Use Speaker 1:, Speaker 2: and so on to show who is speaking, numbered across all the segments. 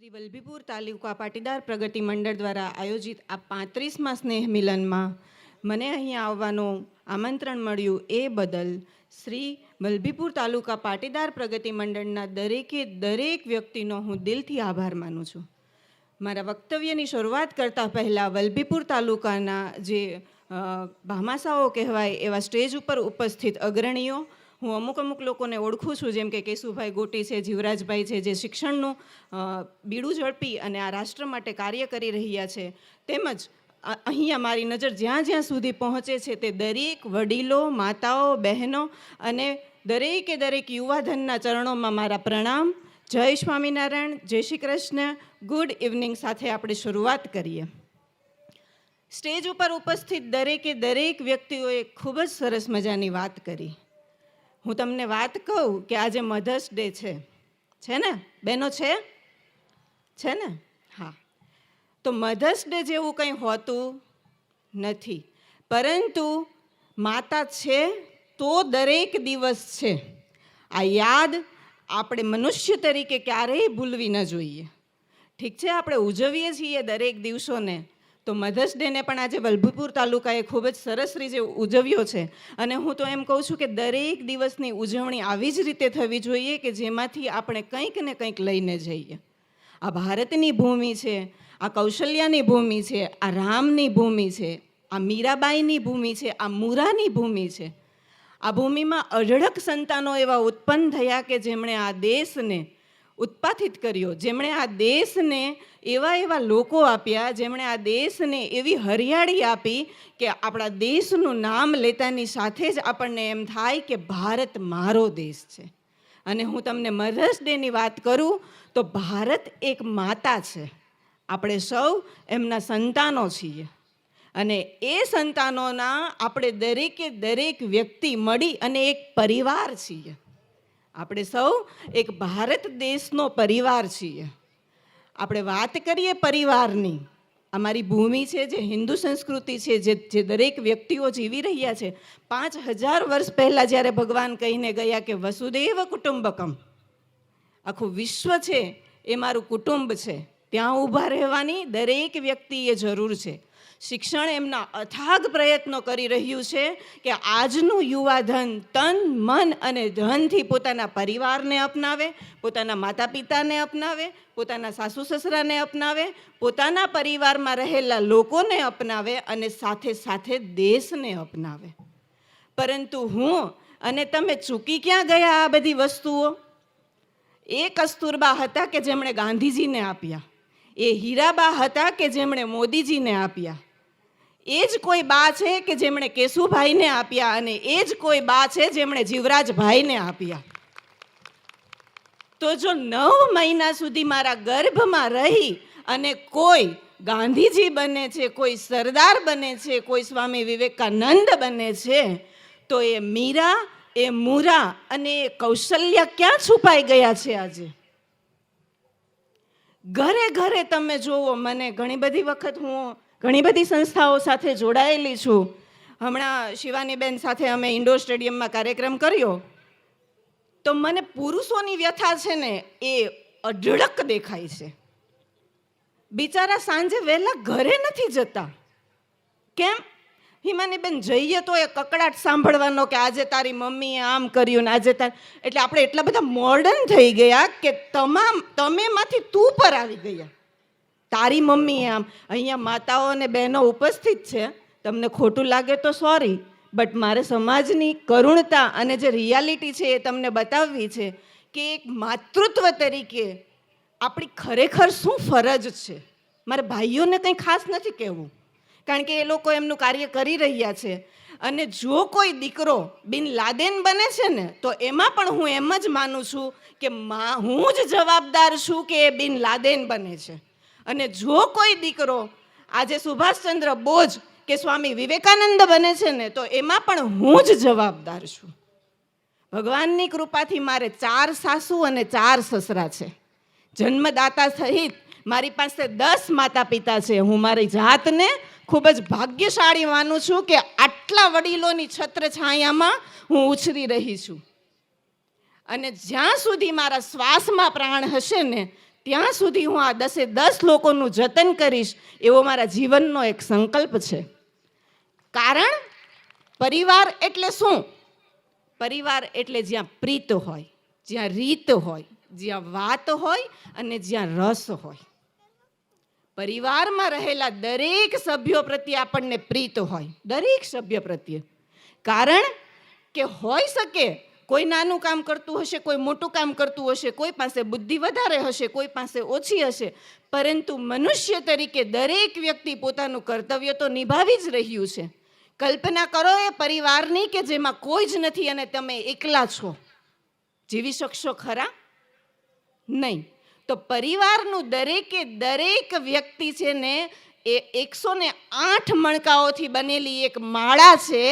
Speaker 1: શ્રી વલભીપુર તાલુકા પાટીદાર પ્રગતિ મંડળ દ્વારા આયોજિત આ 35મા સ્નેહ મિલનમાં મને અહીં આવવાનું આમંત્રણ મળ્યું એ બદલ શ્રી વલભીપુર તાલુકા પાટીદાર પ્રગતિ મંડળના દરેક વ્યક્તિનો હું દિલથી આભાર માનું છું. મારા વક્તવ્યની શરૂઆત કરતાં પહેલાં વલભીપુર તાલુકાના જે ભામાસાઓ કહેવાય એવા સ્ટેજ ઉપર ઉપસ્થિત અગ્રણીઓ, હું અમુક લોકોને ઓળખું છું, જેમ કે કેશુભાઈ ગોટી છે, જીવરાજભાઈ છે, જે શિક્ષણનું બીડું ઝડપી અને આ રાષ્ટ્ર માટે કાર્ય કરી રહ્યા છે. તેમજ અહીંયા મારી નજર જ્યાં સુધી પહોંચે છે તે દરેક વડીલો, માતાઓ, બહેનો અને દરેક યુવાધનના ચરણોમાં મારા પ્રણામ. જય સ્વામિનારાયણ, જય શ્રી કૃષ્ણ, ગુડ ઇવનિંગ સાથે આપણે શરૂઆત કરીએ. સ્ટેજ ઉપર ઉપસ્થિત દરેક વ્યક્તિઓએ ખૂબ જ સરસ મજાની વાત કરી. હું તમને વાત કહું કે આજે મધર્સ ડે છે ને બહેનો? છે ને? હા, તો મધર્સ ડે જેવું કંઈ હોતું નથી, પરંતુ માતા છે તો દરેક દિવસ છે. આ યાદ આપણે મનુષ્ય તરીકે ક્યારેય ભૂલવી ન જોઈએ. ઠીક છે, આપણે ઉજવીએ છીએ દરેક દિવસોને, તો મધર્સ ડેને પણ આજે વલભીપુર તાલુકાએ ખૂબ જ સરસ રીતે ઉજવ્યો છે. અને હું તો એમ કહું છું કે દરેક દિવસની ઉજવણી આવી જ રીતે થવી જોઈએ કે જેમાંથી આપણે કંઈક ને કંઈક લઈને જઈએ. આ ભારતની ભૂમિ છે, આ કૌશલ્યાની ભૂમિ છે, આ રામની ભૂમિ છે, આ મીરાબાઈની ભૂમિ છે, આ મુરાની ભૂમિ છે. આ ભૂમિમાં અઢળક સંતાનો એવા ઉત્પન્ન થયા કે જેમણે આ દેશને ઉત્પાદિત કર્યો, જેમણે આ દેશને એવા લોકો આપ્યા, જેમણે આ દેશને એવી હરિયાળી આપી કે આપણા દેશનું નામ લેતાની સાથે જ આપણને એમ થાય કે ભારત મારો દેશ છે. અને હું તમને મધર્સ ડેની વાત કરું તો ભારત એક માતા છે, આપણે સૌ એમના સંતાનો છીએ. અને એ સંતાનોના આપણે દરેક વ્યક્તિ મળી અને એક પરિવાર છીએ. આપણે સૌ એક ભારત દેશનો પરિવાર છીએ. આપણે વાત કરીએ પરિવારની, અમારી ભૂમિ છે, જે હિન્દુ સંસ્કૃતિ છે, જે દરેક વ્યક્તિઓ જીવી રહ્યા છે. 5000 વર્ષ પહેલાં જ્યારે ભગવાન કહીને ગયા કે વસુદેવ કુટુંબકમ, આખું વિશ્વ છે એ મારું કુટુંબ છે, ત્યાં ઊભા રહેવાની દરેક વ્યક્તિએ જરૂર છે. શિક્ષણ એમના અથાગ પ્રયત્નો કરી રહ્યું છે કે આજનું યુવાધન તન, મન અને ધનથી પોતાના પરિવારને અપનાવે, પોતાના માતા પિતાને અપનાવે, પોતાના સાસુ સસરાને અપનાવે, પોતાના પરિવારમાં રહેલા લોકોને અપનાવે અને સાથે દેશને અપનાવે. પરંતુ હું અને તમે ચૂકી ક્યાં ગયા આ બધી વસ્તુઓ? એ કસ્તુરબા હતા કે જેમણે ગાંધીજીને આપ્યા, એ હીરાબા હતા કે જેમણે મોદીજીને આપ્યા, એ જ કોઈ બા છે કે જેમણે કેશુભાઈને આપ્યા, અને એ જ કોઈ બા છે જેમણે જીવરાજભાઈને આપ્યા. તો જો 9 મહિના સુધી મારા ગર્ભમાં રહી અને કોઈ ગાંધીજી બને છે, કોઈ સરદાર બને છે, કોઈ સ્વામી વિવેકાનંદ બને છે, તો એ મીરા, એ મુરા અને એ કૌશલ્યા ક્યાં છુપાઈ ગયા છે આજે? ઘરે તમે જુઓ, મને ઘણી બધી વખત હું ઘણી બધી સંસ્થાઓ સાથે જોડાયેલી છું. હમણાં શિવાનીબેન સાથે અમે ઇન્ડોર સ્ટેડિયમમાં કાર્યક્રમ કર્યો, તો મને પુરુષોની વ્યથા છે ને એ અઢળક દેખાય છે. બિચારા સાંજે વહેલા ઘરે નથી જતા. કેમ? હિમાનીબેન જઈએ તો એ કકડાટ સાંભળવાનો કે આજે તારી મમ્મીએ આમ કર્યું ને આજે એટલે આપણે એટલા બધા મોડર્ન થઈ ગયા કે તમેમાંથી તું પર આવી ગયા. તારી મમ્મીએ આમ. અહીંયા માતાઓ અને બહેનો ઉપસ્થિત છે, તમને ખોટું લાગે તો સોરી, બટ મારે સમાજની કરુણતા અને જે રિયાલિટી છે એ તમને બતાવવી છે કે એક માતૃત્વ તરીકે આપણી ખરેખર શું ફરજ છે. મારે ભાઈઓને કંઈ ખાસ નથી કહેવું, કારણ કે એ લોકો એમનું કાર્ય કરી રહ્યા છે. અને જો કોઈ દીકરો બિન લાદેન બને છે ને, તો એમાં પણ હું એમ જ માનું છું કે હું જ જવાબદાર છું કે એ બિન લાદેન બને છે. અને જો કોઈ દીકરો આજે સુભાષચંદ્ર બોઝ કે સ્વામી વિવેકાનંદ બને છે ને, તો એમાં પણ હું જ જવાબદાર છું. ભગવાનની કૃપાથી મારે 4 સાસુ અને 4 સસરા છે. જન્મદાતા સહિત મારી પાસે 10 માતા પિતા છે. હું મારી જાતને ખૂબ જ ભાગ્યશાળી માનું છું કે આટલા વડીલોની છત્રછાયામાં હું ઉછરી રહી છું. અને જ્યાં સુધી મારા શ્વાસમાં પ્રાણ હશે ને, ત્યાં સુધી હું આ 10 લોકોનું જતન કરીશ, એવો મારા જીવનનો એક સંકલ્પ છે. કારણ પરિવાર એટલે શું? પરિવાર એટલે જ્યાં પ્રીત હોય, જ્યાં રીત હોય, જ્યાં વાત હોય અને જ્યાં રસ હોય. પરિવારમાં રહેલા દરેક સભ્યો પ્રત્યે આપણને પ્રીત હોય, દરેક સભ્ય પ્રત્યે. કારણ કે હોઈ શકે કોઈ નાનું કામ કરતું હશે, કોઈ મોટું કામ કરતું હશે, કોઈ પાસે બુદ્ધિ વધારે હશે, કોઈ પાસે ઓછી હશે, પરંતુ મનુષ્ય તરીકે દરેક વ્યક્તિ પોતાનું કર્તવ્ય તો નિભાવી જ રહ્યું છે. કલ્પના કરો એ પરિવારની કે જેમાં કોઈ જ નથી અને તમે એકલા છો. જીવી શકશો ખરા? નહીં. તો પરિવારનું દરેકે દરેક વ્યક્તિ છે ને એ 108 મણકાઓથી બનેલી એક માળા છે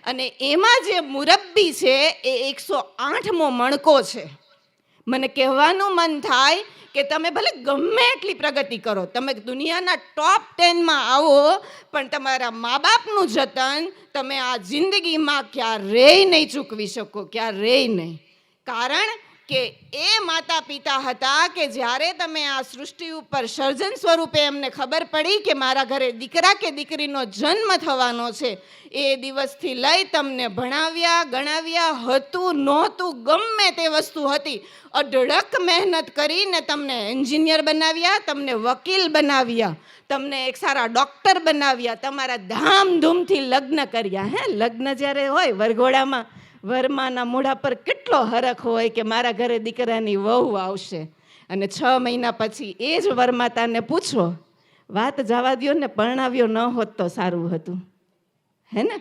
Speaker 1: અને એમાં જે મુરબ્બી છે એ 108મો મણકો છે. મને કહેવાનું મન થાય કે તમે ભલે ગમે એટલી પ્રગતિ કરો, તમે દુનિયાના ટોપ 10માં આવો, પણ તમારા મા બાપનું જતન તમે આ જિંદગીમાં ક્યારેય નહીં ચૂકવી શકો, ક્યારેય નહીં. કારણ કે એ માતા પિતા હતા કે જ્યારે તમે આ સૃષ્ટિ ઉપર સર્જન સ્વરૂપે એમને ખબર પડી કે મારા ઘરે દીકરા કે દીકરીનો જન્મ થવાનો છે, એ દિવસથી લઈ તમને ભણાવ્યા, ગણાવ્યા, હતું નહોતું ગમે તે વસ્તુ હતી, અઢળક મહેનત કરીને તમને એન્જિનિયર બનાવ્યા, તમને વકીલ બનાવ્યા, તમને એક સારા ડૉક્ટર બનાવ્યા, તમારા ધામધૂમથી લગ્ન કર્યા. લગ્ન જ્યારે હોય વરઘોડામાં, વરમાના મોઢા પર કેટલો હરખ હોય કે મારા ઘરે દીકરાની વહુ આવશે. અને 6 મહિના પછી એ જ વરમાતાને પૂછો, વાત જવા દ્યો ને, પરણાવ્યો ન હોત તો સારું હતું. હે ને?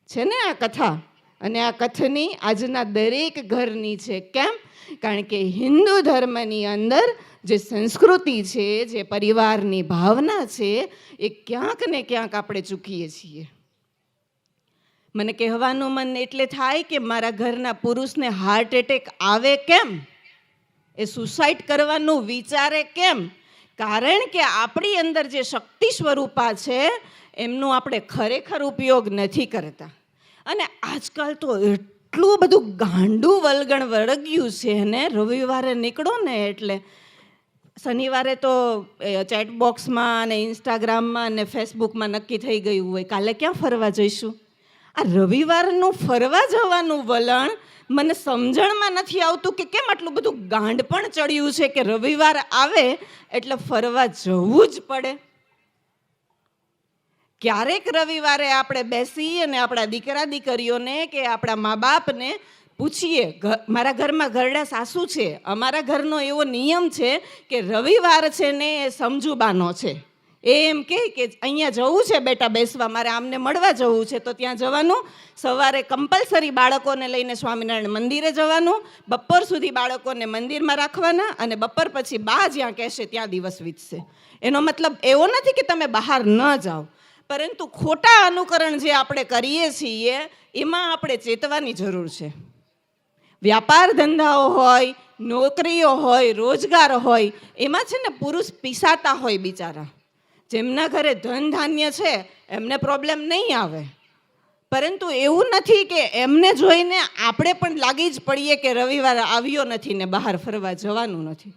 Speaker 1: છે ને આ કથા? અને આ કથની આજના દરેક ઘરની છે. કેમ? કારણ કે હિન્દુ ધર્મની અંદર જે સંસ્કૃતિ છે, જે પરિવારની ભાવના છે, એ ક્યાંક ને ક્યાંક આપણે ચૂકીએ છીએ. મને કહેવાનું મન એટલે થાય કે મારા ઘરના પુરુષને હાર્ટ એટેક આવે કેમ? એ સુસાઇડ કરવાનું વિચારે કેમ? કારણ કે આપણી અંદર જે શક્તિ સ્વરૂપા છે એમનું આપણે ખરેખર ઉપયોગ નથી કરતા. અને આજકાલ તો એટલું બધું ગાંડું વલગણ વળગ્યું છે ને, રવિવારે નીકળો ને એટલે શનિવારે તો ચેટ બોક્સમાં અને ઇન્સ્ટાગ્રામમાં અને ફેસબુકમાં નક્કી થઈ ગયું હોય કાલે ક્યાં ફરવા જઈશું. આ રવિવારનું ફરવા જવાનું વલણ મને સમજણમાં નથી આવતું કે કેમ આટલું બધું ગાંડ પણ ચડ્યું છે કે રવિવાર આવે એટલે ફરવા જવું જ પડે. ક્યારેક રવિવારે આપણે બેસી અને આપણા દીકરા દીકરીઓને કે આપણા મા બાપને પૂછીએ, મારા ઘરમાં ઘરડા સાસુ છે, અમારા ઘરનો એવો નિયમ છે કે રવિવાર છે ને એ સમજુબાનો છે. એ એમ કે અહીંયા જવું છે બેટા બેસવા, મારે આમને મળવા જવું છે, તો ત્યાં જવાનું. સવારે કમ્પલસરી બાળકોને લઈને સ્વામિનારાયણ મંદિરે જવાનું, બપોર સુધી બાળકોને મંદિરમાં રાખવાના અને બપોર પછી બા જ્યાં કહેશે ત્યાં દિવસ વીતશે. એનો મતલબ એવો નથી કે તમે બહાર ન જાઓ, પરંતુ ખોટા અનુકરણ જે આપણે કરીએ છીએ એમાં આપણે ચેતવાની જરૂર છે. વ્યાપાર ધંધાઓ હોય, નોકરીઓ હોય, રોજગાર હોય, એમાં છે ને પુરુષ પીસાતા હોય બિચારા. જેમના ઘરે ધન ધાન્ય છે એમને પ્રોબ્લેમ નહીં આવે, પરંતુ એવું નથી કે એમને જોઈને આપણે પણ લાગી જ પડીએ કે રવિવાર આવ્યો નથી ને બહાર ફરવા જવાનું નથી.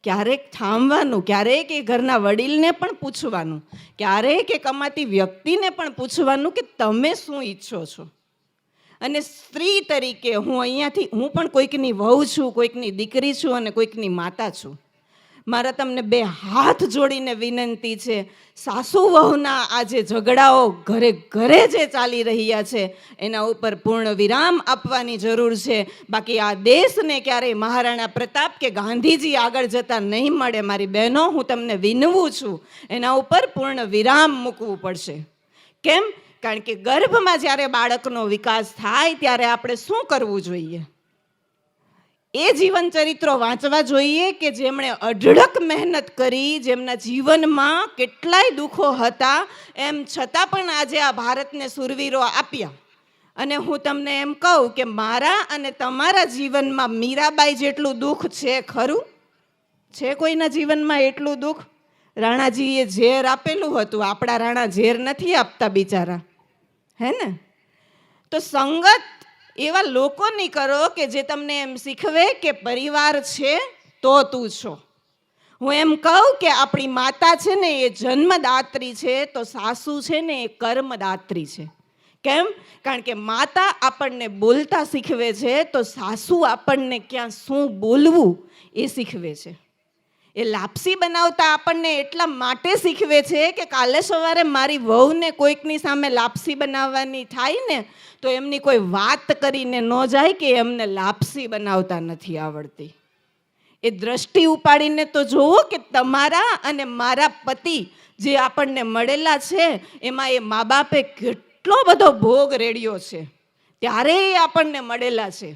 Speaker 1: ક્યારેક થાંભવાનું, ક્યારેક એ ઘરના વડીલને પણ પૂછવાનું, ક્યારેક એ કમાતી વ્યક્તિને પણ પૂછવાનું કે તમે શું ઈચ્છો છો. અને સ્ત્રી તરીકે હું પણ કોઈકની વહુ છું, કોઈકની દીકરી છું અને કોઈકની માતા છું. મારા તમને 2 હાથ જોડીને વિનંતી છે, સાસુ વહુના આ જે ઝઘડાઓ ઘરે ઘરે જે ચાલી રહ્યા છે એના ઉપર પૂર્ણ વિરામ આપવાની જરૂર છે. બાકી આ દેશને ક્યારેય મહારાણા પ્રતાપ કે ગાંધીજી આગળ જતા નહીં મળે. મારી બહેનો, હું તમને વિનવું છું, એના ઉપર પૂર્ણ વિરામ મૂકવું પડશે. કેમ? કારણ કે ગર્ભમાં જ્યારે બાળકનો વિકાસ થાય ત્યારે આપણે શું કરવું જોઈએ? એ જીવન ચરિત્રો વાંચવા જોઈએ કે જેમણે અઢળક મહેનત કરી, જેમના જીવનમાં કેટલાય દુઃખો હતા, એમ છતાં પણ આજે આ ભારતને સુરવીરો આપ્યા. અને હું તમને એમ કહું કે મારા અને તમારા જીવનમાં મીરાબાઈ જેટલું દુઃખ છે ખરું? છે કોઈના જીવનમાં એટલું દુઃખ? રાણાજીએ ઝેર આપેલું હતું, આપણા રાણા ઝેર નથી આપતા બિચારા, હે ને? તો સંગત એવા લોકોની કરો કે જે તમને એમ શીખવે કે પરિવાર છે તો તું છો. હું એમ કહું કે આપણી માતા છે ને એ જન્મદાત્રી છે, તો સાસુ છે ને એ કર્મદાત્રી છે. કેમ? કારણ કે માતા આપણને બોલતા શીખવે છે, તો સાસુ આપણને ક્યાં શું બોલવું એ શીખવે છે. એ લાપસી બનાવતા આપણને એટલા માટે શીખવે છે કે કાલે સવારે મારી વહુને કોઈકની સામે લાપસી બનાવવાની થાય ને તો એમની કોઈ વાત કરીને ન જાય કે એમને લાપસી બનાવતા નથી આવડતી. એ દ્રષ્ટિ ઉપાડીને તો જુઓ કે તમારા અને મારા પતિ જે આપણને મળેલા છે એમાં એ મા બાપે કેટલો બધો ભોગ રેડ્યો છે, ત્યારે એ આપણને મળેલા છે.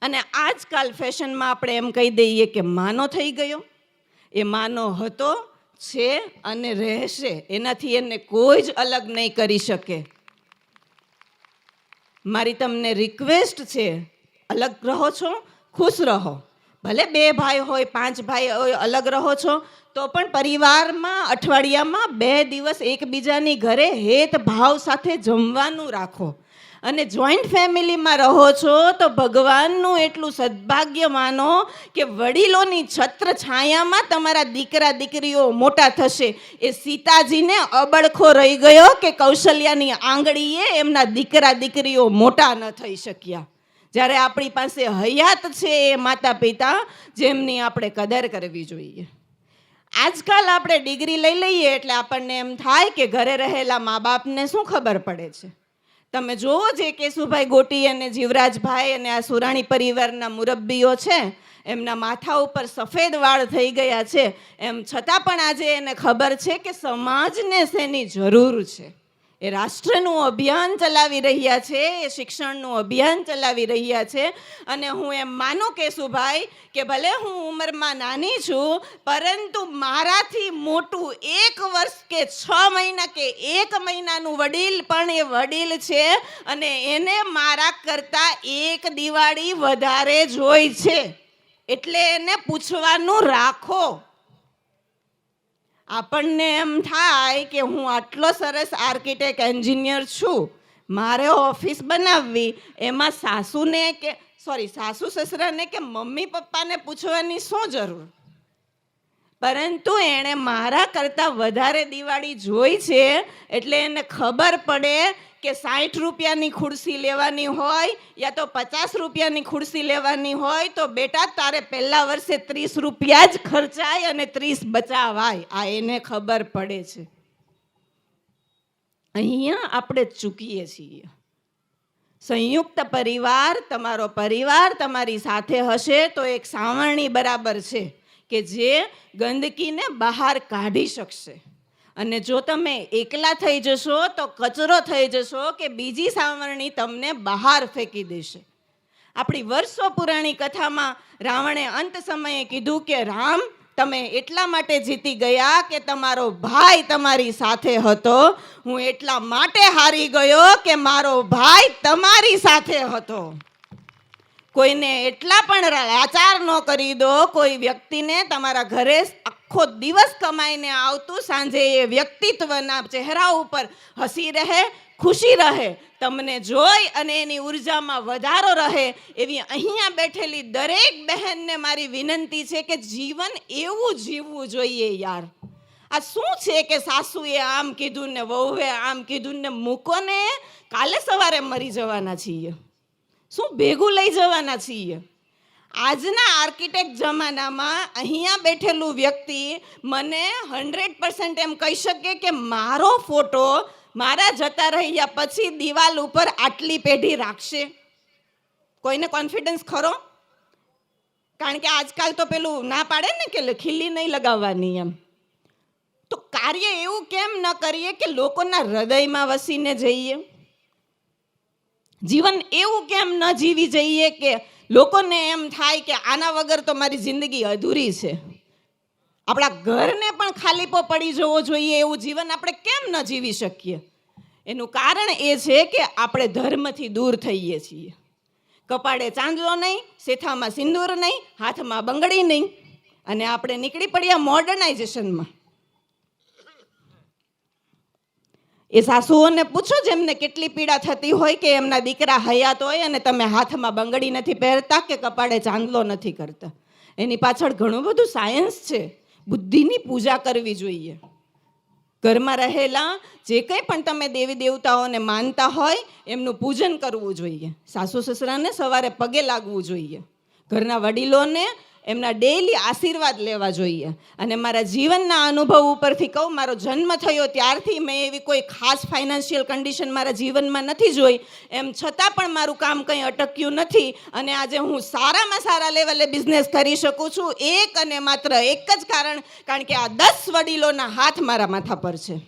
Speaker 1: અને આજકાલ ફેશનમાં આપણે એમ કહી દઈએ કે માનો થઈ ગયો. એ માનો હતો, છે અને રહેશે. એનાથી એને કોઈ જ અલગ નહીં કરી શકે. મારી તમને રિક્વેસ્ટ છે, અલગ રહો છો, ખુશ રહો. ભલે 2 ભાઈ હોય, 5 ભાઈ હોય, અલગ રહો છો તો પણ પરિવારમાં અઠવાડિયામાં 2 દિવસ એકબીજાની ઘરે હેત ભાવ સાથે જમવાનું રાખો. અને જોઈન્ટ ફેમિલીમાં રહો છો તો ભગવાનનું એટલું સદભાગ્ય માનો કે વડીલોની છત્ર છાયામાં તમારા દીકરા દીકરીઓ મોટા થશે. એ સીતાજીને અબળખો રહી ગયો કે કૌશલ્યાની આંગળીએ એમના દીકરા દીકરીઓ મોટા ન થઈ શક્યા. જ્યારે આપણી પાસે હયાત છે એ માતા પિતા, જેમની આપણે કદર કરવી જોઈએ. આજકાલ આપણે ડિગ્રી લઈ લઈએ એટલે આપણને એમ થાય કે ઘરે રહેલા મા બાપને શું ખબર પડે છે. તમે જોવો જે કેશુભાઈ ગોટી અને જીવરાજભાઈ અને આ સુરાણી પરિવારના મુરબ્બીઓ છે, એમના માથા ઉપર સફેદ વાળ થઈ ગયા છે, એમ છતાં પણ આજે એને ખબર છે કે સમાજને શેની જરૂર છે. એ રાષ્ટ્રનું અભિયાન ચલાવી રહ્યા છે, એ શિક્ષણનું અભિયાન ચલાવી રહ્યા છે. અને હું એમ માનું કેશુભાઈ કે ભલે હું ઉંમરમાં નાની છું, પરંતુ મારાથી મોટું 1 વર્ષ કે 6 મહિના કે 1 મહિનાનું વડીલ પણ એ વડીલ છે, અને એને મારા કરતાં 1 દિવાળી વધારે જોઈ છે. એટલે એને પૂછવાનું રાખો. આપણને એમ થાય કે હું આટલો સરસ આર્કિટેક્ટ એન્જિનિયર છું, મારે ઓફિસ બનાવવી, એમાં સાસુ સસરાને કે મમ્મી પપ્પાને પૂછવાની શું જરૂર? પરંતુ એણે મારા કરતાં વધારે દિવાળી જોઈ છે, એટલે એને ખબર પડે કે 60 રૂપિયાની ખુરશી લેવાની હોય યા તો 50 રૂપિયાની ખુરશી લેવાની હોય તો બેટા તારે પહેલા વર્ષે 30 રૂપિયા જ ખર્ચાય અને 30 બચાવાય. આ એને ખબર પડે છે. અહીંયા આપણે ચૂકીએ છીએ. સંયુક્ત પરિવાર, તમારો પરિવાર તમારી સાથે હશે તો એક સાવરણી બરાબર છે કે જે ગંદકીને બહાર કાઢી શકશે. અને જો તમે એકલા થઈ જશો તો કચરો થઈ જશો કે બીજી સાવરણી તમને બહાર ફેંકી દેશે. આપણી વર્ષો પુરાણી કથામાં રાવણે અંત સમયે કીધું કે રામ, તમે એટલા માટે જીતી ગયા કે તમારો ભાઈ તમારી સાથે હતો. હું એટલા માટે હારી ગયો કે મારો ભાઈ તમારી સાથે હતો. કોઈને એટલા પણ લાચાર ન કરી દો. કોઈ વ્યક્તિને તમારા ઘરે આખો દિવસ કમાઈને આવતું, સાંજે એ વ્યક્તિત્વના ચહેરા ઉપર હસી રહે, ખુશી રહે, તમને જોઈ અને એની ઉર્જામાં વધારો રહે. એવી અહીંયા બેઠેલી દરેક બહેનને મારી વિનંતી છે કે જીવન એવું જીવવું જોઈએ યાર. આ શું છે કે સાસુએ આમ કીધું ને વહુએ આમ કીધું ને, મૂકો ને, કાલે સવારે મરી જવાના છીએ. શું ભેગું લઈ જવાના છીએ? આજના આર્કિટેક્ટ જમાનામાં અહીંયા બેઠેલું વ્યક્તિ મને 100% એમ કહી શકે કે મારો ફોટો મારા જતા રહ્યા પછી દિવાલ ઉપર આટલી પેઢી રાખશે. કોઈને કોન્ફિડન્સ ખરો? કારણ કે આજકાલ તો પેલું ના પાડે ને કે ખીલી નહીં લગાવવાની એમ. તો કાર્ય એવું કેમ ન કરીએ કે લોકોના હૃદયમાં વસીને જઈએ? જીવન એવું કેમ ન જીવી જઈએ કે લોકોને એમ થાય કે આના વગર તો મારી જિંદગી અધૂરી છે? આપણા ઘરને પણ ખાલીપો પડી જવો જોઈએ એવું જીવન આપણે કેમ ન જીવી શકીએ? એનું કારણ એ છે કે આપણે ધર્મથી દૂર થઈએ છીએ. કપાળે ચાંદલો નહીં, શેથામાં સિંદૂર નહીં, હાથમાં બંગડી નહીં, અને આપણે નીકળી પડ્યા મોડર્નાઇઝેશનમાં. એ સાસુઓને પૂછો જેમને કેટલી પીડા થતી હોય કે એમના દીકરા હયાત હોય અને તમે હાથમાં બંગડી નથી પહેરતા કે કપાળે ચાંદલો નથી કરતા. એની પાછળ ઘણું બધું સાયન્સ છે. બુદ્ધિની પૂજા કરવી જોઈએ. ઘરમાં રહેલા જે કંઈ પણ તમે દેવી દેવતાઓને માનતા હોય એમનું પૂજન કરવું જોઈએ. સાસુ સસરાને સવારે પગે લાગવું જોઈએ. ઘરના વડીલોને એમના ડેઈલી આશીર્વાદ લેવા જોઈએ. અને મારા જીવનના અનુભવ ઉપરથી કહું, મારો જન્મ થયો ત્યારથી મેં એવી કોઈ ખાસ ફાઇનાન્શિયલ કન્ડિશન મારા જીવનમાં નથી જોઈ. એમ છતાં પણ મારું કામ કંઈ અટક્યું નથી અને આજે હું સારામાં સારા લેવલે બિઝનેસ કરી શકું છું. એક અને માત્ર એક જ કારણ કે આ 10 વડીલોના હાથ મારા માથા પર છે.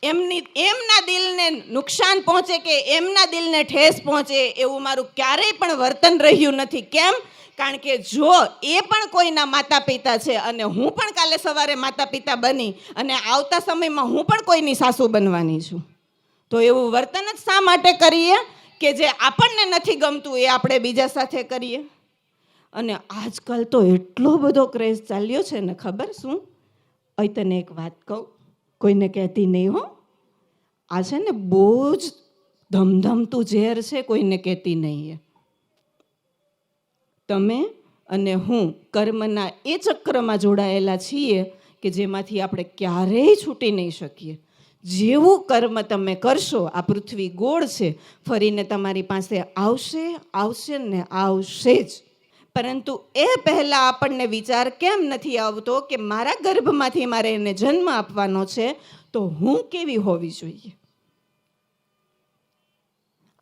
Speaker 1: એમના દિલને નુકસાન પહોંચે કે એમના દિલને ઠેસ પહોંચે એવું મારું ક્યારેય પણ વર્તન રહ્યું નથી. કેમ? કારણ કે જો એ પણ કોઈના માતા પિતા છે અને હું પણ કાલે સવારે માતા પિતા બની અને આવતા સમયમાં હું પણ કોઈની સાસુ બનવાની છું, તો એવું વર્તન જ શા માટે કરીએ કે જે આપણને નથી ગમતું એ આપણે બીજા સાથે કરીએ? અને આજકાલ તો એટલો બધો ક્રેઝ ચાલ્યો છે ને, ખબર શું? અહીં તને એક વાત કહું, કોઈને કહેતી નહીં હો. આ છે ને બહુ જ ધમધમતું ઝેર છે, કોઈને કહેતી નહીં. તમે અને હું કર્મના એ ચક્રમાં જોડાયેલા છીએ કે જેમાંથી આપણે ક્યારેય છૂટી નહીં શકીએ. જેવું કર્મ તમે કરશો, આ પૃથ્વી ગોળ છે, ફરીને તમારી પાસે આવશે ને આવશે જ. પરંતુ એ પહેલાં આપણને વિચાર કેમ નથી આવતો કે મારા ગર્ભમાંથી મારે એને જન્મ આપવાનો છે, તો હું કેવી હોવી જોઈએ?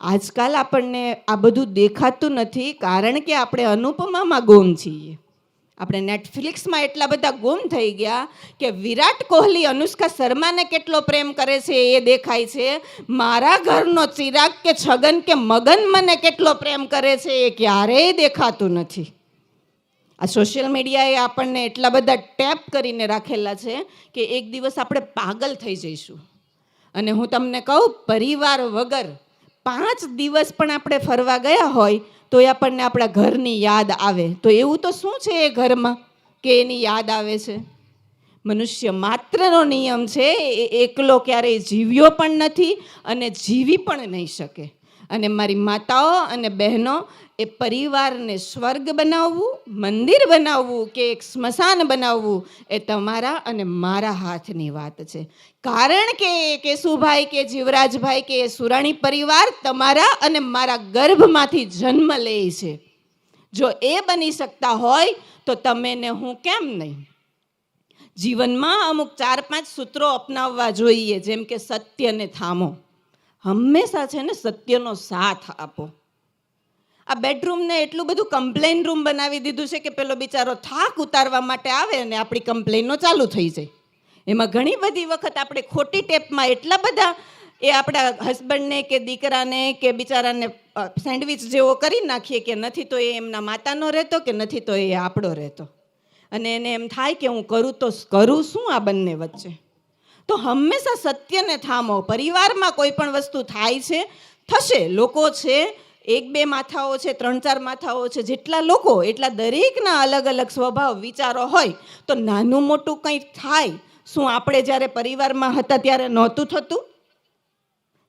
Speaker 1: આજકાલ આપણને આ બધું દેખાતું નથી કારણ કે આપણે અનુપમામાં ગુમ છીએ. આપણે નેટફ્લિક્સમાં એટલા બધા ગુમ થઈ ગયા કે વિરાટ કોહલી અનુષ્કા શર્માને કેટલો પ્રેમ કરે છે એ દેખાય છે. મારા ઘરનો ચિરાગ કે છગન કે મગન મને કેટલો પ્રેમ કરે છે એ ક્યારેય દેખાતું નથી. આ સોશિયલ મીડિયાએ આપણને એટલા બધા ટેપ કરીને રાખેલા છે કે એક દિવસ આપણે પાગલ થઈ જઈશું. અને હું તમને કહું, પરિવાર વગર 5 દિવસ પણ આપણે ફરવા ગયા હોય તો એ આપણને આપણા ઘરની યાદ આવે. તો એવું તો શું છે એ ઘરમાં કે એની યાદ આવે છે? મનુષ્ય માત્રનો નિયમ છે, એ એકલો ક્યારેય જીવ્યો પણ નથી અને જીવી પણ નહીં શકે. અને મારી માતાઓ અને બહેનો, એ પરિવારને સ્વર્ગ બનાવવું, મંદિર બનાવવું કે એક સ્મશાન બનાવવું એ તમારા અને મારા હાથની વાત છે. કારણ કે કેશુભાઈ કે જીવરાજભાઈ કે સુરાણી પરિવાર તમારા અને મારા ગર્ભમાંથી જન્મ લે છે. જો એ બની શકતા હોય તો તમે ને હું કેમ નહીં? જીવનમાં અમુક 4-5 સૂત્રો અપનાવવા જોઈએ, જેમ કે સત્યને થામો. હંમેશા છે ને સત્યનો સાથ આપો. આ બેડરૂમને એટલું બધું કમ્પ્લેન રૂમ બનાવી દીધું છે કે પેલો બિચારો થાક ઉતારવા માટે આવે અને આપણી કમ્પ્લેનો ચાલુ થઈ જાય. એમાં ઘણી બધી વખત આપણે ખોટી ટેપમાં એટલા બધા એ આપણા હસબન્ડને કે દીકરાને કે બિચારાને સેન્ડવિચ જેવો કરી નાખીએ કે નથી તો એ એમના માતાનો રહેતો કે નથી તો એ આપણો રહેતો. અને એને એમ થાય કે હું કરું શું આ બંને વચ્ચે? તો હંમેશા સત્યને થામો. પરિવારમાં કોઈ પણ વસ્તુ થાય છે, થશે. લોકો છે, 1-2 માથાઓ છે, 3-4 માથાઓ છે, જેટલા લોકો એટલા દરેકના અલગ અલગ સ્વભાવ વિચારો હોય. તો નાનું મોટું કંઈ થાય, શું આપણે જ્યારે પરિવારમાં હતા ત્યારે નહોતું થતું?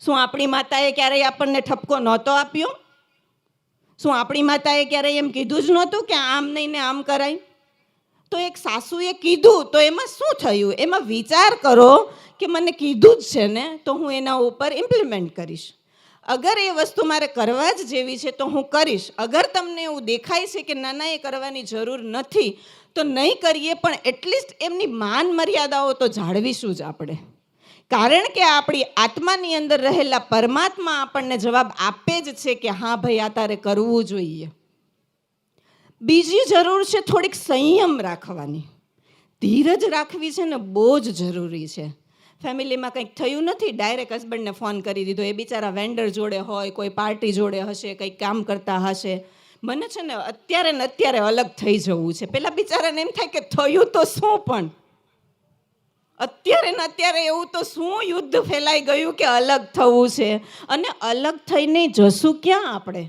Speaker 1: શું આપણી માતાએ ક્યારેય આપણને ઠપકો નહોતો આપ્યો? શું આપણી માતાએ ક્યારેય એમ કીધું જ નહોતું કે આમ નહીં ને આમ કરાય? તો એક સાસુએ કીધું તો એમાં શું થયું? એમાં વિચાર કરો કે મને કીધું જ છે ને, તો હું એના ઉપર ઇમ્પ્લિમેન્ટ કરીશ. અગર એ વસ્તુ મારે કરવા જ જેવી છે તો હું કરીશ. અગર તમને એવું દેખાય છે કે ના એ કરવાની જરૂર નથી તો નહીં કરીએ, પણ એટલીસ્ટ એમની માન મર્યાદાઓ તો જાળવીશું જ આપણે. કારણ કે આપણી આત્માની અંદર રહેલા પરમાત્મા આપણને જવાબ આપે જ છે કે હા ભાઈ આ તારે કરવું જોઈએ. બીજી જરૂર છે થોડીક સંયમ રાખવાની. ધીરજ રાખવી છે ને બહુ જ જરૂરી છે. ફેમિલીમાં કંઈક થયું નથી, ડાયરેક્ટ હસબન્ડને ફોન કરી દીધો. એ બિચારા વેન્ડર જોડે હોય, કોઈ પાર્ટી જોડે હશે, કંઈક કામ કરતા હશે. મને છે ને અત્યારે અલગ થઈ જવું છે. પેલા બિચારાને એમ થાય કે થયું તો શું, પણ અત્યારે એવું તો શું યુદ્ધ ફેલાઈ ગયું કે અલગ થવું છે. અને અલગ થઈને જશું ક્યાં આપણે?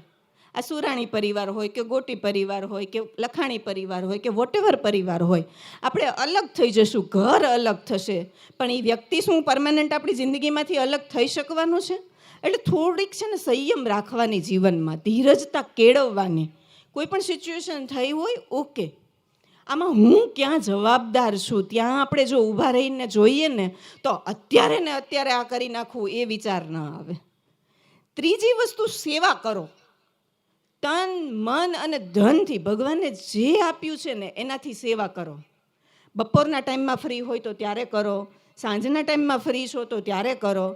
Speaker 1: આ સુરાણી પરિવાર હોય કે ગોટી પરિવાર હોય કે લખાણી પરિવાર હોય કે વોટેવર પરિવાર હોય, આપણે અલગ થઈ જશું, ઘર અલગ થશે, પણ એ વ્યક્તિ શું પરમાનન્ટ આપણી જિંદગીમાંથી અલગ થઈ શકવાનું છે? એટલે થોડીક છે ને સંયમ રાખવાની જીવનમાં, ધીરજતા કેળવવાની. કોઈ પણ સિચ્યુએશન થઈ હોય, ઓકે, આમાં હું ક્યાં જવાબદાર છું, ત્યાં આપણે જો ઊભા રહીને જોઈએ ને તો અત્યારે ને અત્યારે આ કરી નાખવું એ વિચાર ન આવે. ત્રીજી વસ્તુ, સેવા કરો. તન, મન અને ધનથી ભગવાને જે આપ્યું છે ને એનાથી સેવા કરો. બપોરના ટાઈમમાં ફ્રી હોય તો ત્યારે કરો, સાંજના ટાઈમમાં ફ્રી છો તો ત્યારે કરો.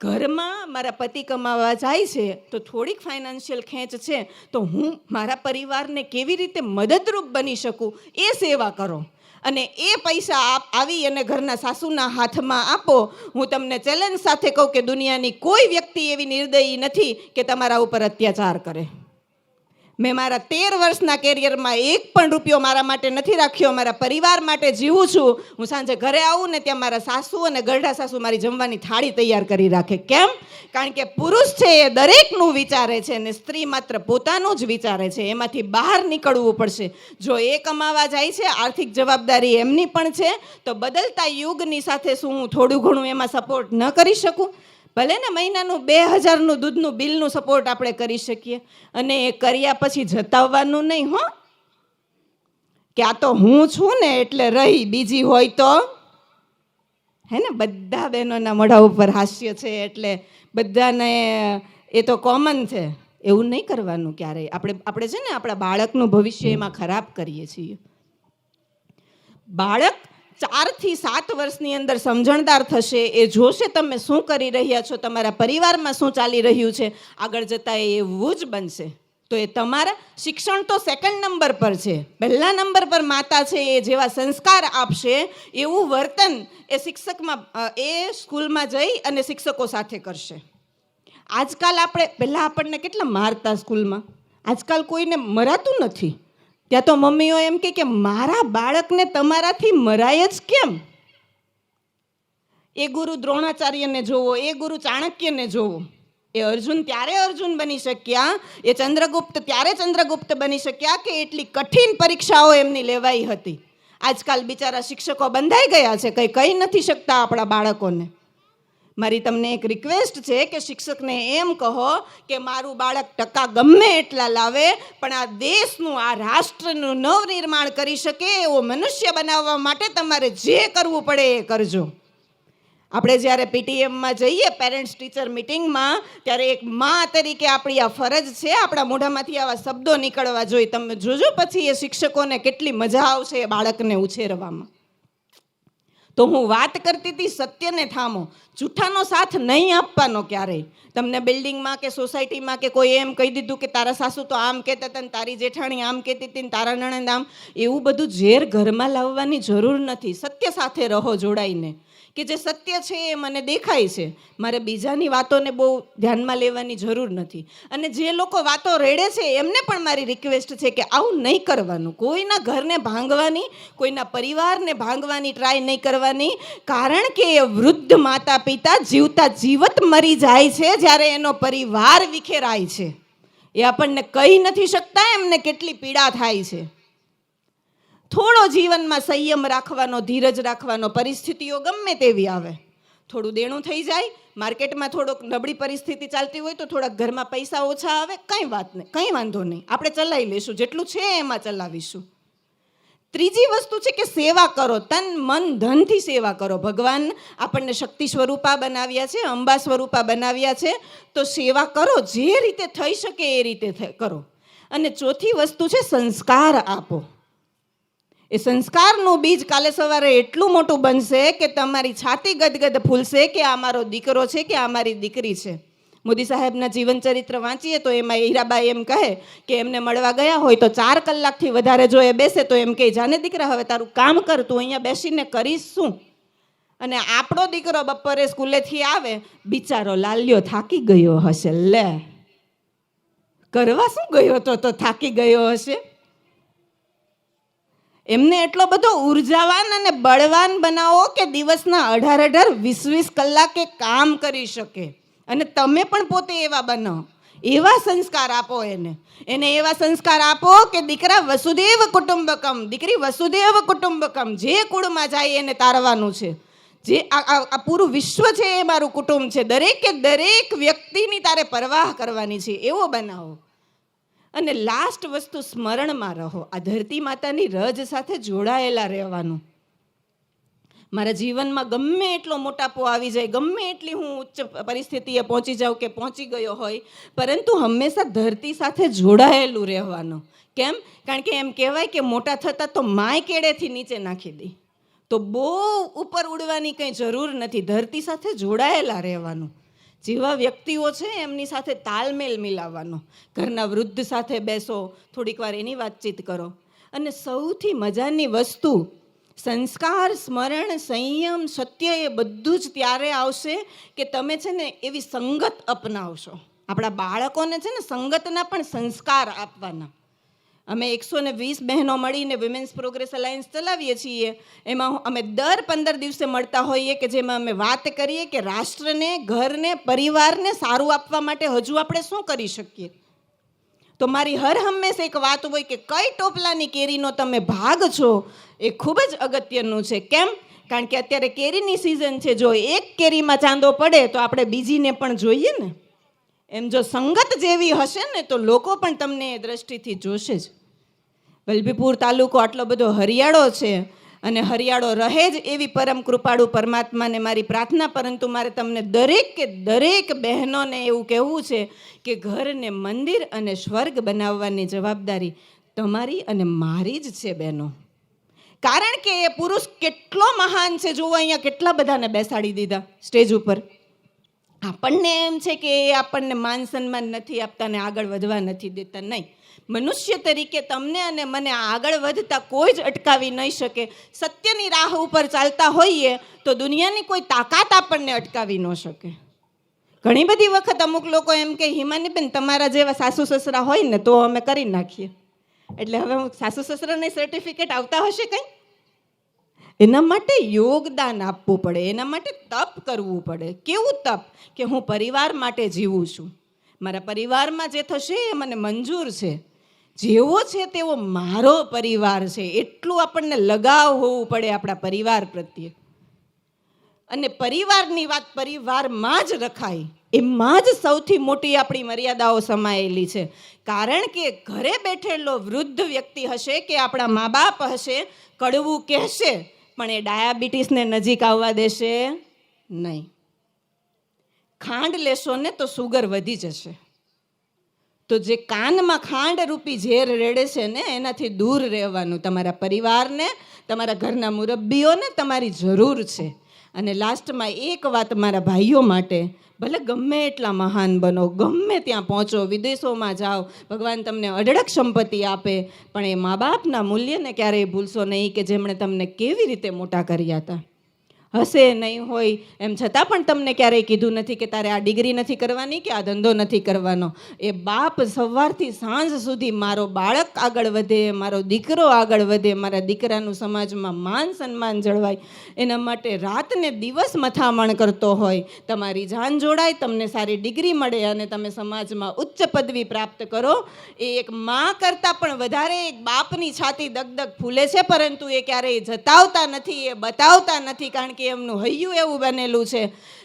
Speaker 1: ઘરમાં મારા પતિ કમાવા જાય છે તો થોડીક ફાઇનાન્શિયલ ખેંચ છે તો હું મારા પરિવારને કેવી રીતે મદદરૂપ બની શકું એ સેવા કરો. અને એ પૈસા આવી અને ઘરના સાસુના હાથમાં આપો. હું તમને ચેલેન્જ સાથે કહું કે દુનિયાની કોઈ વ્યક્તિ એવી નિર્દયી નથી કે તમારા ઉપર અત્યાચાર કરે. મેં મારા 13 વર્ષના કેરિયરમાં એક પણ રૂપિયો મારા માટે નથી રાખ્યો. મારા પરિવાર માટે જીવું છું. હું સાંજે ઘરે આવું ને ત્યાં મારા સાસુ અને ગરડા સાસુ મારી જમવાની થાળી તૈયાર કરી રાખે. કેમ? કારણ કે પુરુષ છે એ દરેકનું વિચારે છે ને સ્ત્રી માત્ર પોતાનું જ વિચારે છે. એમાંથી બહાર નીકળવું પડશે. જો એ કમાવા જાય છે, આર્થિક જવાબદારી એમની પણ છે, તો બદલતા યુગની સાથે શું હું થોડું ઘણું એમાં સપોર્ટ ન કરી શકું? ભલે ને મહિનાનું 2000નું દૂધનું બિલનું સપોર્ટ આપણે કરી શકીએ. અને એ કર્યા પછી જતાવવાનું નહીં, હો કે આ તો હું છું ને એટલે રહી, બીજી હોય તો હે ને. બધા બહેનોના મોઢા ઉપર હાસ્ય છે એટલે બધાને એ તો કોમન છે. એવું નહીં કરવાનું ક્યારેય. આપણે છે ને આપણા બાળકનું ભવિષ્ય એમાં ખરાબ કરીએ છીએ. બાળક 4 થી 7 વર્ષની અંદર સમજણદાર થશે. એ જોશે તમે શું કરી રહ્યા છો, તમારા પરિવારમાં શું ચાલી રહ્યું છે, આગળ જતાં એવું જ બનશે. તો એ તમારા શિક્ષણ તો સેકન્ડ નંબર પર છે. પહેલા નંબર પર માતા છે એ જેવા સંસ્કાર આપશે એવું વર્તન એ શિક્ષકમાં એ સ્કૂલમાં જઈ અને શિક્ષકો સાથે કરશે. આજકાલ પહેલાં આપણને કેટલા મારતા સ્કૂલમાં, આજકાલ કોઈને મરાતું નથી. ત્યાં તો મમ્મીઓ એમ કે મારા બાળકને તમારાથી મરાય જ કેમ? એ ગુરુ દ્રોણાચાર્યને જોવો, એ ગુરુ ચાણક્યને જોવો. એ અર્જુન ત્યારે અર્જુન બની શક્યા, એ ચંદ્રગુપ્ત ત્યારે ચંદ્રગુપ્ત બની શક્યા કે એટલી કઠિન પરીક્ષાઓ એમની લેવાઈ હતી. આજકાલ બિચારા શિક્ષકો બંધાઈ ગયા છે, કંઈ કહી નથી શકતા આપણા બાળકોને. મારી તમને એક રિક્વેસ્ટ છે કે શિક્ષકને એમ કહો કે મારું બાળક ટકા ગમે એટલા લાવે પણ આ દેશનું, આ રાષ્ટ્રનું નવનિર્માણ કરી શકે એવો મનુષ્ય બનાવવા માટે તમારે જે કરવું પડે એ કરજો. આપણે જ્યારે પીટીએમમાં જઈએ, પેરેન્ટ્સ ટીચર મિટિંગમાં, ત્યારે એક મા તરીકે આપણી આ ફરજ છે, આપણા મોઢામાંથી આવા શબ્દો નીકળવા જોઈએ. તમે જોજો પછી એ શિક્ષકોને કેટલી મજા આવશે એ બાળકને ઉછેરવામાં. તો હું વાત કરતી હતી, સત્યને થામો, જૂઠાનો સાથ નહીં આપવાનો ક્યારેય. તમને બિલ્ડિંગમાં કે સોસાયટીમાં કે કોઈ એમ કહી દીધું કે તારા સાસુ તો આમ કહેતા હતા ને તારી જેઠાણી આમ કહેતી હતી ને તારા નણંદ આમ, એવું બધું ઝેર ઘરમાં લાવવાની જરૂર નથી. સત્ય સાથે રહો જોડાઈને, કે જે સત્ય છે એ મને દેખાય છે, મારે બીજાની વાતોને બહુ ધ્યાનમાં લેવાની જરૂર નથી. અને જે લોકો વાતો રેડે છે એમને પણ મારી રિક્વેસ્ટ છે કે આવું નહીં કરવાનું. કોઈના ઘરને ભાંગવાની, કોઈના પરિવારને ભાંગવાની ટ્રાય નહીં કરવાની. કારણ કે એ વૃદ્ધ માતા પિતા જીવતા જીવત મરી જાય છે જ્યારે એનો પરિવાર વિખેરાય છે. એ આપણને કહી નથી શકતા એમને કેટલી પીડા થાય છે. થોડો જીવનમાં સંયમ રાખવાનો, ધીરજ રાખવાનો. પરિસ્થિતિઓ ગમે તેવી આવે, થોડું દેણું થઈ જાય, માર્કેટમાં થોડોક નબળી પરિસ્થિતિ ચાલતી હોય તો થોડાક ઘરમાં પૈસા ઓછા આવે, કંઈ વાત નહીં, કંઈ વાંધો નહીં, આપણે ચલાવી લઈશું, જેટલું છે એમાં ચલાવીશું. ત્રીજી વસ્તુ છે કે સેવા કરો, તન મન ધનથી સેવા કરો. ભગવાન આપણને શક્તિ સ્વરૂપા બનાવ્યા છે, અંબા સ્વરૂપા બનાવ્યા છે, તો સેવા કરો, જે રીતે થઈ શકે એ રીતે કરો. અને ચોથી વસ્તુ છે સંસ્કાર આપો. એ સંસ્કારનું બીજ કાલે સવારે એટલું મોટું બનશે કે તમારી છાતી ગદગદ ફૂલશે કે આ મારો દીકરો છે કે આ મારી દીકરી છે. મોદી સાહેબના જીવન ચરિત્ર વાંચીએ તો એમાં હીરાબાઈ એમ કહે કે એમને મળવા ગયા હોય તો 4 કલાકથી વધારે જો એ બેસે તો એમ કહે, જાને દીકરા હવે તારું કામ કર, તું અહીંયા બેસીને કરીશ શું? અને આપણો દીકરો બપોરે સ્કૂલેથી આવે, બિચારો લાલ્યો થાકી ગયો હશે, લે કરવા શું ગયો તો થાકી ગયો હશે. એમને એટલો બધો ઉર્જાવાન અને બળવાન બનાવો કે દિવસના 18-18, 20-20 કલાકે કામ કરી શકે. અને તમે પણ પોતે એવા બનો, એવા સંસ્કાર આપો એને એવા સંસ્કાર આપો કે દીકરા વસુદેવ કુટુંબકમ, દીકરી વસુદેવ કુટુંબકમ. જે કુળમાં જાય એને તારવાનું છે. જે આ પૂરું વિશ્વ છે એ મારું કુટુંબ છે. દરેકે દરેક વ્યક્તિની તારે પરવાહ કરવાની છે, એવો બનાવો. અને લાસ્ટ વસ્તુ સ્મરણમાં રહો. આ ધરતી માતાની રજ સાથે જોડાયેલા રહેવાનું. મારા જીવનમાં ગમે એટલો મોટાપો આવી જાય, ગમે એટલી હું ઉચ્ચ પરિસ્થિતિએ પહોંચી જાઉં કે પહોંચી ગયો હોય, પરંતુ હંમેશા ધરતી સાથે જોડાયેલું રહેવાનું. કેમ? કારણ કે એમ કહેવાય કે મોટા થતાં તો માય કેળેથી નીચે નાખી દે. તો બહુ ઉપર ઉડવાની કંઈ જરૂર નથી, ધરતી સાથે જોડાયેલા રહેવાનું. જેવા વ્યક્તિઓ છે એમની સાથે તાલમેલ મિલાવવાનો. ઘરના વૃદ્ધ સાથે બેસો, થોડીક વાર એની વાતચીત કરો. અને સૌથી મજાની વસ્તુ, સંસ્કાર, સ્મરણ, સંયમ, સત્ય એ બધું જ ત્યારે આવશે કે તમે છે ને એવી સંગત અપનાવશો. આપણા બાળકોને છે ને સંગતના પણ સંસ્કાર આપવાના. અમે 120 બહેનો મળીને વિમેન્સ પ્રોગ્રેસ અલાયન્સ ચલાવીએ છીએ. એમાં અમે દર 15 દિવસે મળતા હોઈએ કે જેમાં અમે વાત કરીએ કે રાષ્ટ્રને, ઘરને, પરિવારને સારું આપવા માટે હજુ આપણે શું કરી શકીએ. તો મારી હર હંમેશા એક વાત હોય કે કઈ ટોપલાની કેરીનો તમે ભાગ છો એ ખૂબ જ અગત્યનું છે. કેમ? કારણ કે અત્યારે કેરીની સિઝન છે. જો એક કેરીમાં ચાંદો પડે તો આપણે બીજીને પણ જોઈએ ને. એમ જો સંગત જેવી હશે ને તો લોકો પણ તમને એ દ્રષ્ટિથી જોશે જ. વલભીપુર તાલુકો આટલો બધો હરિયાળો છે અને હરિયાળો રહે જ એવી પરમ કૃપાળુ પરમાત્માને મારી પ્રાર્થના. પરંતુ મારે તમને દરેક બહેનોને એવું કહેવું છે કે ઘરને મંદિર અને સ્વર્ગ બનાવવાની જવાબદારી તમારી અને મારી જ છે બહેનો. કારણ કે એ પુરુષ કેટલો મહાન છે. જુઓ અહીંયા કેટલા બધાને બેસાડી દીધા સ્ટેજ ઉપર. આપણને એમ છે કે એ આપણને માન સન્માન નથી આપતા ને આગળ વધવા નથી દેતા. નહીં, મનુષ્ય તરીકે તમને અને મને આગળ વધતા કોઈ જ અટકાવી નહીં શકે. સત્યની રાહ ઉપર ચાલતા હોઈએ તો દુનિયાની કોઈ તાકાત આપણને અટકાવી ન શકે. ઘણી બધી વખત અમુક લોકો એમ કે હિમાનીબેન તમારા જેવા સાસુ સસરા હોય ને તો અમે કરી નાખીએ. એટલે હવે સાસુ સસરાને સર્ટિફિકેટ આવતા હશે કંઈ? એના માટે યોગદાન આપવું પડે, એના માટે તપ કરવું પડે. કેવું તપ? કે હું પરિવાર માટે જીવું છું. મારા પરિવારમાં જે થશે એ મને મંજૂર છે. જેવો છે તેવો મારો પરિવાર છે, એટલું આપણને લગાવ હોવું પડે આપણા પરિવાર પ્રત્યે. અને પરિવારની વાત પરિવારમાં જ રખાય, એમાં જ સૌથી મોટી આપણી મર્યાદાઓ સમાયેલી છે. કારણ કે ઘરે બેઠેલો વૃદ્ધ વ્યક્તિ હશે કે આપણા મા બાપ હશે, કડવું કહેશે પણ એ ડાયાબિટીસને નજીક આવવા દેશે નહીં. ખાંડ લેશો ને તો સુગર વધી જશે. તો જે કાનમાં ખાંડ રૂપી ઝેર રેડે છે ને એનાથી દૂર રહેવાનું. તમારા પરિવારને, તમારા ઘરના મુરબ્બીઓને તમારી જરૂર છે. અને લાસ્ટમાં એક વાત મારા ભાઈઓ માટે, ભલે ગમે એટલા મહાન બનો, ગમે ત્યાં પહોંચો, વિદેશોમાં જાઓ, ભગવાન તમને અઢળક સંપત્તિ આપે, પણ એ મા બાપના મૂલ્યને ક્યારેય ભૂલશો નહીં કે જેમણે તમને કેવી રીતે મોટા કર્યા હતા. હશે નહીં હોય એમ છતાં પણ તમને ક્યારેય કીધું નથી કે તારે આ ડિગ્રી નથી કરવાની કે આ ધંધો નથી કરવાનો. એ બાપ સવારથી સાંજ સુધી મારો બાળક આગળ વધે, મારો દીકરો આગળ વધે, મારા દીકરાનું સમાજમાં માન સન્માન જળવાય, એના માટે રાત ને દિવસ મથામણ કરતો હોય. તમારી જાન જોડાય, તમને સારી ડિગ્રી મળે અને તમે સમાજમાં ઉચ્ચ પદવી પ્રાપ્ત કરો. એ એક મા કરતાં પણ વધારે એક બાપની છાતી દગદગ ફૂલે છે. પરંતુ એ ક્યારેય જતાવતા નથી, એ બતાવતા નથી, કારણ કે એમનું હૈયું એવું બનેલું છે.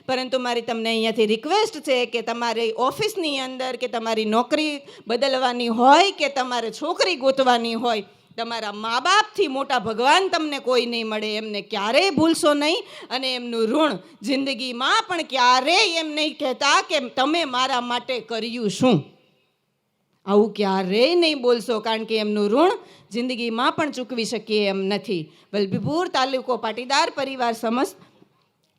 Speaker 1: પરંતુ મારી તમને અહીંયાથી રિક્વેસ્ટ છે કે તમારી ઓફિસની અંદર કે તમારી નોકરી બદલવાની હોય કે તમારે છોકરી ગોતવાની હોય, તમારા મા બાપથી મોટા ભગવાન તમને કોઈ નહીં મળે. એમને ક્યારેય ભૂલશો નહીં અને એમનું ઋણ જિંદગીમાં પણ ક્યારેય એમ નહીં કહેતા કે તમે મારા માટે કર્યું શું. આવું ક્યારેય નહીં બોલશો, કારણ કે એમનું ઋણ જિંદગીમાં પણ ચૂકવી શકીએ એમ નથી. વલભીપુર તાલુકો પાટીદાર પરિવાર સમસ્ત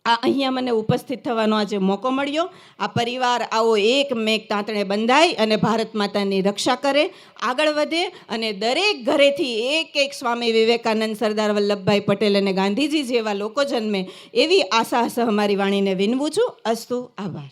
Speaker 1: અહીંયા મને ઉપસ્થિત થવાનો આજે મોકો મળ્યો. આ પરિવાર આવો એક મેઘ તાંતણે બંધાય અને ભારત માતાની રક્ષા કરે, આગળ વધે અને દરેક ઘરેથી એક સ્વામી વિવેકાનંદ, સરદાર વલ્લભભાઈ પટેલ અને ગાંધીજી જેવા લોકો જન્મે એવી આશા સહ મારી વાણીને વિનવું છું. અસ્તુ. આભાર.